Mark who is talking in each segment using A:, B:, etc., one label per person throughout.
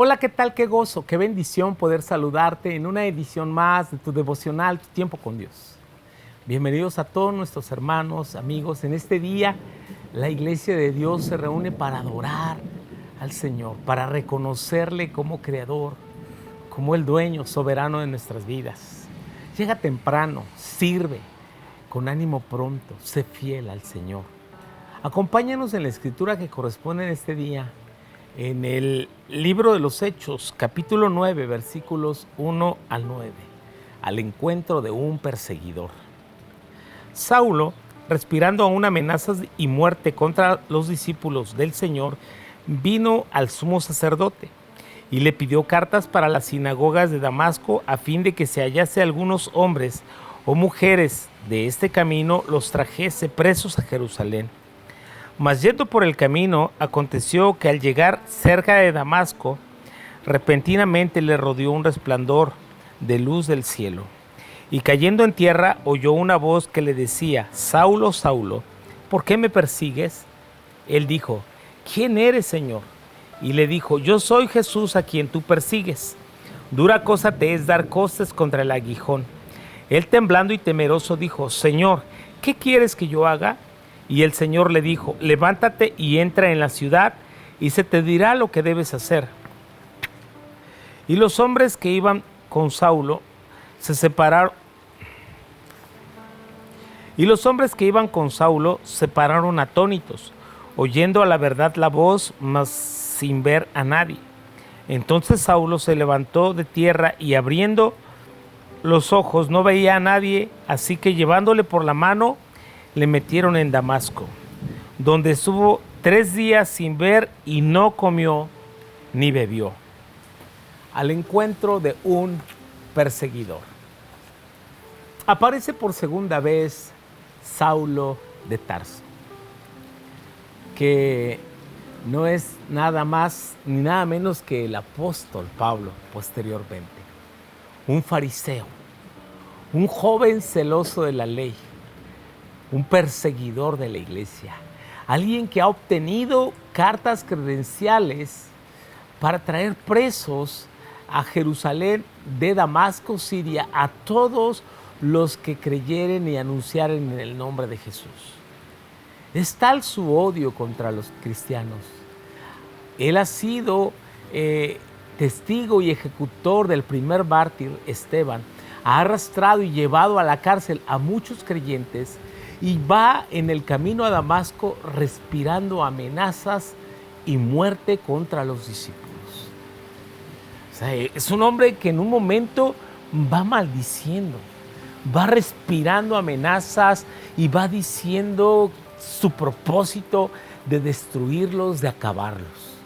A: Hola, ¿qué tal? Qué gozo, qué bendición poder saludarte en una edición más de tu devocional, Tu Tiempo con Dios. Bienvenidos a todos nuestros hermanos, amigos. En este día, la Iglesia de Dios se reúne para adorar al Señor, para reconocerle como Creador, como el dueño soberano de nuestras vidas. Llega temprano, sirve, con ánimo pronto, sé fiel al Señor. Acompáñanos en la escritura que corresponde en este día, en el libro de los Hechos, capítulo 9, versículos 1 al 9, al encuentro de un perseguidor. Saulo, respirando aún amenazas y muerte contra los discípulos del Señor, vino al sumo sacerdote y le pidió cartas para las sinagogas de Damasco a fin de que se hallase algunos hombres o mujeres de este camino los trajese presos a Jerusalén. Mas yendo por el camino, aconteció que al llegar cerca de Damasco, repentinamente le rodeó un resplandor de luz del cielo. Y cayendo en tierra, oyó una voz que le decía: Saulo, Saulo, ¿por qué me persigues? Él dijo: ¿Quién eres, Señor? Y le dijo: Yo soy Jesús a quien tú persigues. Dura cosa te es dar costas contra el aguijón. Él, temblando y temeroso, dijo: Señor, ¿qué quieres que yo haga? Y el Señor le dijo: levántate y entra en la ciudad, y se te dirá lo que debes hacer. Y los hombres que iban con Saulo se separaron. Se pararon atónitos, oyendo a la verdad la voz, mas sin ver a nadie. Entonces Saulo se levantó de tierra y abriendo los ojos no veía a nadie, así que llevándole por la mano, le metieron en Damasco, donde estuvo 3 días sin ver y no comió ni bebió. Al encuentro de un perseguidor. Aparece por segunda vez Saulo de Tarso, que no es nada más ni nada menos que el apóstol Pablo posteriormente. Un fariseo, un joven celoso de la ley, un perseguidor de la iglesia, alguien que ha obtenido cartas credenciales para traer presos a Jerusalén de Damasco, Siria, a todos los que creyeren y anunciaren en el nombre de Jesús. Es tal su odio contra los cristianos. Él ha sido testigo y ejecutor del primer mártir, Esteban. Ha arrastrado y llevado a la cárcel a muchos creyentes y va en el camino a Damasco respirando amenazas y muerte contra los discípulos. O sea, es un hombre que en un momento va maldiciendo, va respirando amenazas y va diciendo su propósito de destruirlos, de acabarlos.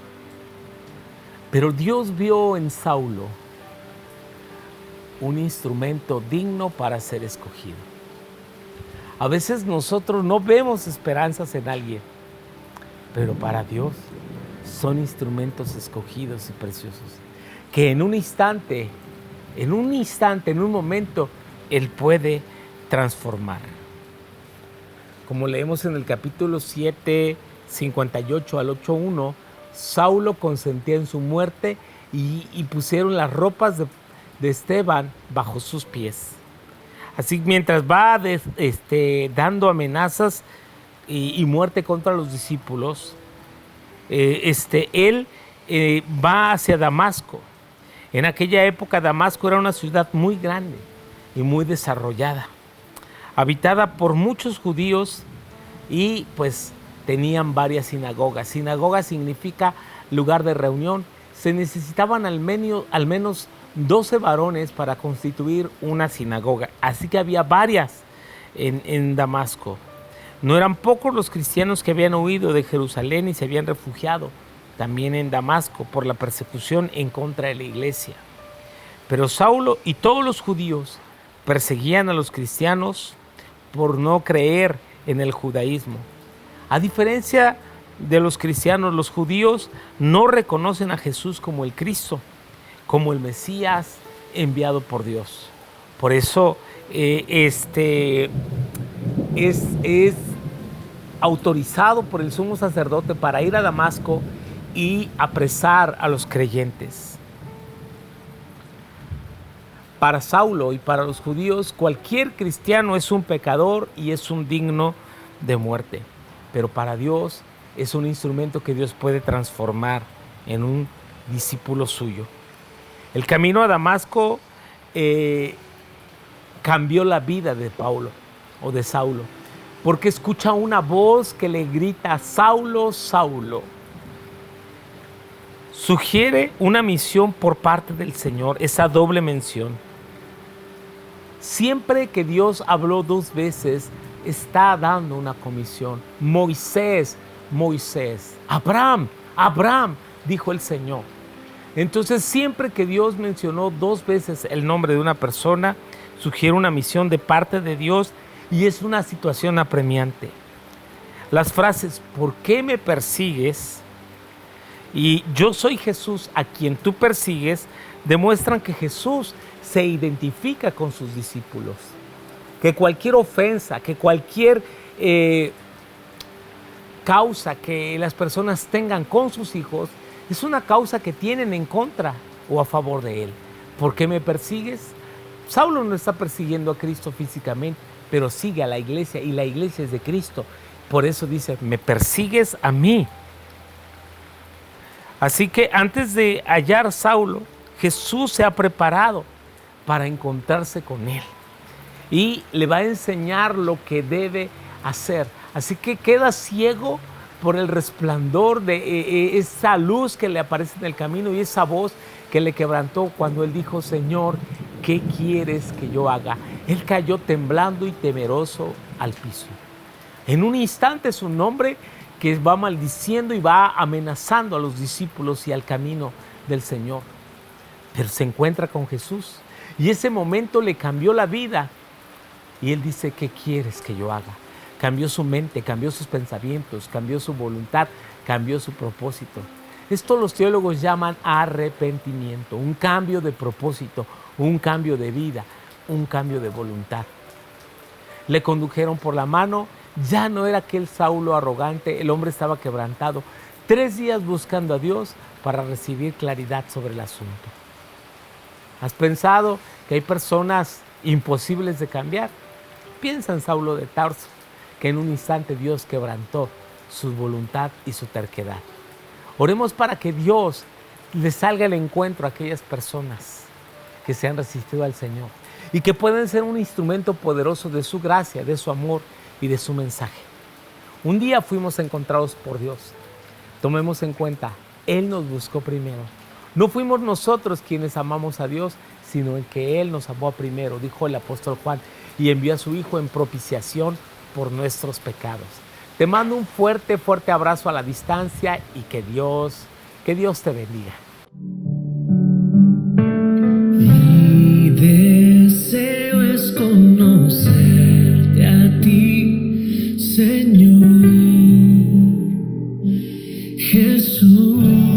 A: Pero Dios vio en Saulo un instrumento digno para ser escogido. A veces nosotros no vemos esperanzas en alguien, pero para Dios son instrumentos escogidos y preciosos, que en un instante, en un momento, Él puede transformar. Como leemos en el capítulo 7, 58 al 8:1, Saulo consentía en su muerte y pusieron las ropas de Esteban bajo sus pies. Así mientras va dando amenazas y muerte contra los discípulos, él va hacia Damasco. En aquella época Damasco era una ciudad muy grande y muy desarrollada, habitada por muchos judíos y pues tenían varias sinagogas. Sinagoga significa lugar de reunión. Se necesitaban al menos 12 varones para constituir una sinagoga, así que había varias en Damasco. No eran pocos los cristianos que habían huido de Jerusalén y se habían refugiado también en Damasco por la persecución en contra de la iglesia. Pero Saulo y todos los judíos perseguían a los cristianos por no creer en el judaísmo. A diferencia de los cristianos, los judíos no reconocen a Jesús como el Cristo, como el Mesías enviado por Dios. Por eso es autorizado por el sumo sacerdote para ir a Damasco y apresar a los creyentes. Para Saulo y para los judíos, cualquier cristiano es un pecador y es un digno de muerte. Pero para Dios es un instrumento que Dios puede transformar en un discípulo suyo. El camino a Damasco cambió la vida de Paulo o de Saulo, porque escucha una voz que le grita: Saulo, Saulo. Sugiere una misión por parte del Señor, esa doble mención. Siempre que Dios habló dos veces, está dando una comisión. Moisés, Moisés. Abraham, Abraham, dijo el Señor. Entonces, siempre que Dios mencionó dos veces el nombre de una persona, sugiere una misión de parte de Dios y es una situación apremiante. Las frases: ¿por qué me persigues? Y yo soy Jesús a quien tú persigues, demuestran que Jesús se identifica con sus discípulos. Que cualquier ofensa, que cualquier causa que las personas tengan con sus hijos, es una causa que tienen en contra o a favor de él. ¿Por qué me persigues? Saulo no está persiguiendo a Cristo físicamente, pero sigue a la iglesia y la iglesia es de Cristo. Por eso dice: me persigues a mí. Así que antes de hallar a Saulo, Jesús se ha preparado para encontrarse con él y le va a enseñar lo que debe hacer. Así que queda ciego por el resplandor de esa luz que le aparece en el camino y esa voz que le quebrantó cuando él dijo: Señor, ¿qué quieres que yo haga? Él cayó temblando y temeroso al piso. En un instante es un hombre que va maldiciendo y va amenazando a los discípulos y al camino del Señor. Pero se encuentra con Jesús y ese momento le cambió la vida. Y él dice: ¿qué quieres que yo haga? Cambió su mente, cambió sus pensamientos, cambió su voluntad, cambió su propósito. Esto los teólogos llaman arrepentimiento, un cambio de propósito, un cambio de vida, un cambio de voluntad. Le condujeron por la mano. Ya no era aquel Saulo arrogante, el hombre estaba quebrantado. 3 días buscando a Dios para recibir claridad sobre el asunto. ¿Has pensado que hay personas imposibles de cambiar? Piensa en Saulo de Tarso, que en un instante Dios quebrantó su voluntad y su terquedad. Oremos para que Dios le salga al encuentro a aquellas personas que se han resistido al Señor y que pueden ser un instrumento poderoso de su gracia, de su amor y de su mensaje. Un día fuimos encontrados por Dios. Tomemos en cuenta, Él nos buscó primero. No fuimos nosotros quienes amamos a Dios, sino que Él nos amó primero, dijo el apóstol Juan, y envió a su Hijo en propiciación por nuestros pecados. Te mando un fuerte, fuerte abrazo a la distancia y que Dios te bendiga.
B: Mi deseo es conocerte a ti, Señor Jesús.